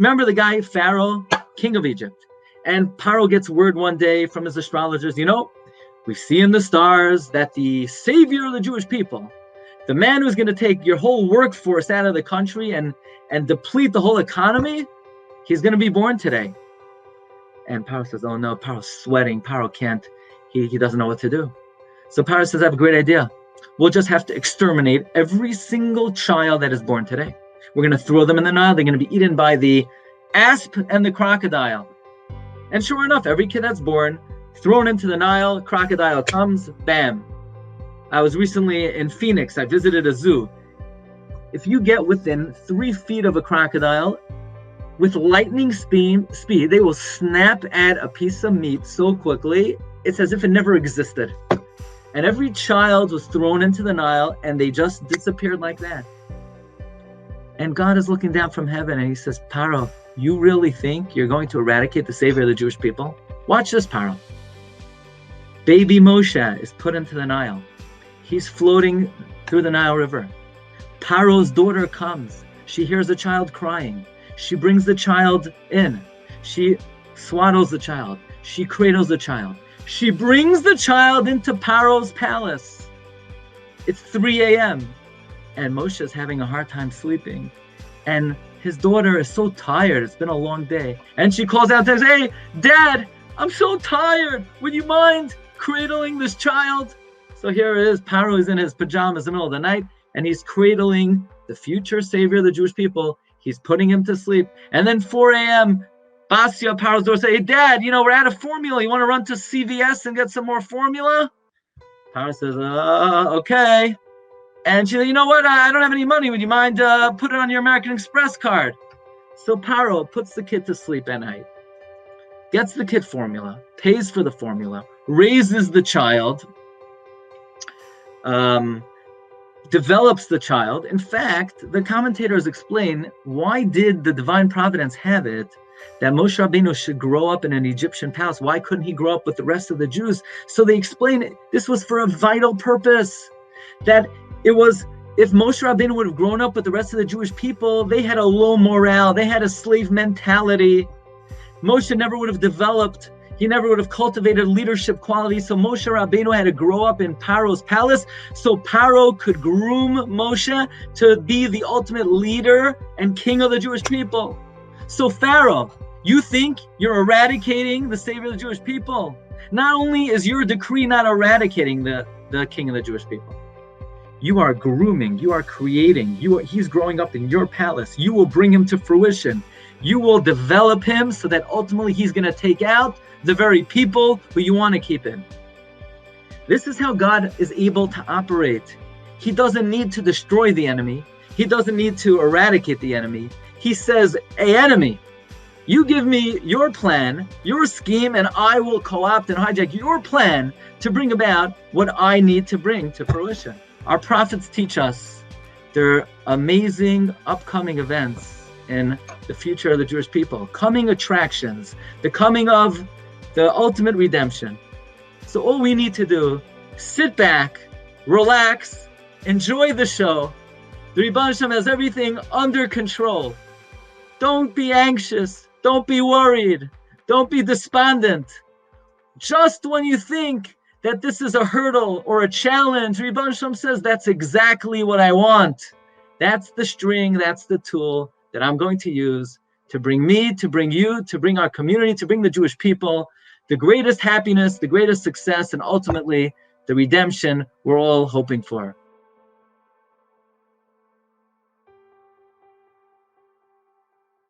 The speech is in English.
Remember the guy, Pharaoh, king of Egypt. And Paro gets word one day from his astrologers, we see in the stars that the savior of the Jewish people, the man who's going to take your whole workforce out of the country and deplete the whole economy, he's going to be born today. And Paro says, oh no, Paro's sweating. Paro can't, he doesn't know what to do. So Paro says, I have a great idea. We'll just have to exterminate every single child that is born today. We're going to throw them in the Nile. They're going to be eaten by the asp and the crocodile. And sure enough, every kid that's born, thrown into the Nile, crocodile comes, bam. I was recently in Phoenix. I visited a zoo. If you get within 3 feet of a crocodile, with lightning speed, they will snap at a piece of meat so quickly, it's as if it never existed. And every child was thrown into the Nile, and they just disappeared like that. And God is looking down from heaven, and he says, Paro, you really think you're going to eradicate the savior of the Jewish people? Watch this, Paro. Baby Moshe is put into the Nile. He's floating through the Nile River. Paro's daughter comes. She hears a child crying. She brings the child in. She swaddles the child. She cradles the child. She brings the child into Paro's palace. It's 3 a.m. and Moshe is having a hard time sleeping. And his daughter is so tired. It's been a long day. And she calls out and says, hey, Dad, I'm so tired. Would you mind cradling this child? So here it is. Paro is in his pajamas in the middle of the night, and he's cradling the future savior of the Jewish people. He's putting him to sleep. And then 4 a.m., Basia, Paro's daughter, says, hey, Dad, we're out of formula. You want to run to CVS and get some more formula? Paro says, okay. And she said, you know what? I don't have any money. Would you mind put it on your American Express card? So Paro puts the kid to sleep at night, gets the kid formula, pays for the formula, raises the child, develops the child. In fact, the commentators explain, why did the divine providence have it that Moshe Rabbeinu should grow up in an Egyptian palace? Why couldn't he grow up with the rest of the Jews? So they explain this was for a vital purpose, that it was, if Moshe Rabbeinu would have grown up with the rest of the Jewish people, they had a low morale, they had a slave mentality. Moshe never would have developed, he never would have cultivated leadership qualities. So Moshe Rabbeinu had to grow up in Paro's palace so Paro could groom Moshe to be the ultimate leader and king of the Jewish people. So Pharaoh, you think you're eradicating the savior of the Jewish people. Not only is your decree not eradicating the king of the Jewish people, you are grooming, you are creating, he's growing up in your palace. You will bring him to fruition. You will develop him so that ultimately he's going to take out the very people who you want to keep in. This is how God is able to operate. He doesn't need to destroy the enemy. He doesn't need to eradicate the enemy. He says, hey, enemy, you give me your plan, your scheme, and I will co-opt and hijack your plan to bring about what I need to bring to fruition. Our prophets teach us there are amazing upcoming events in the future of the Jewish people, coming attractions, the coming of the ultimate redemption. So all we need to do, sit back, relax, enjoy the show. The Rebbeinu Shem has everything under control. Don't be anxious. Don't be worried. Don't be despondent. Just when you think that this is a hurdle or a challenge, Rebbeinu Shem says, that's exactly what I want. That's the string, that's the tool that I'm going to use to bring me, to bring you, to bring our community, to bring the Jewish people the greatest happiness, the greatest success, and ultimately the redemption we're all hoping for.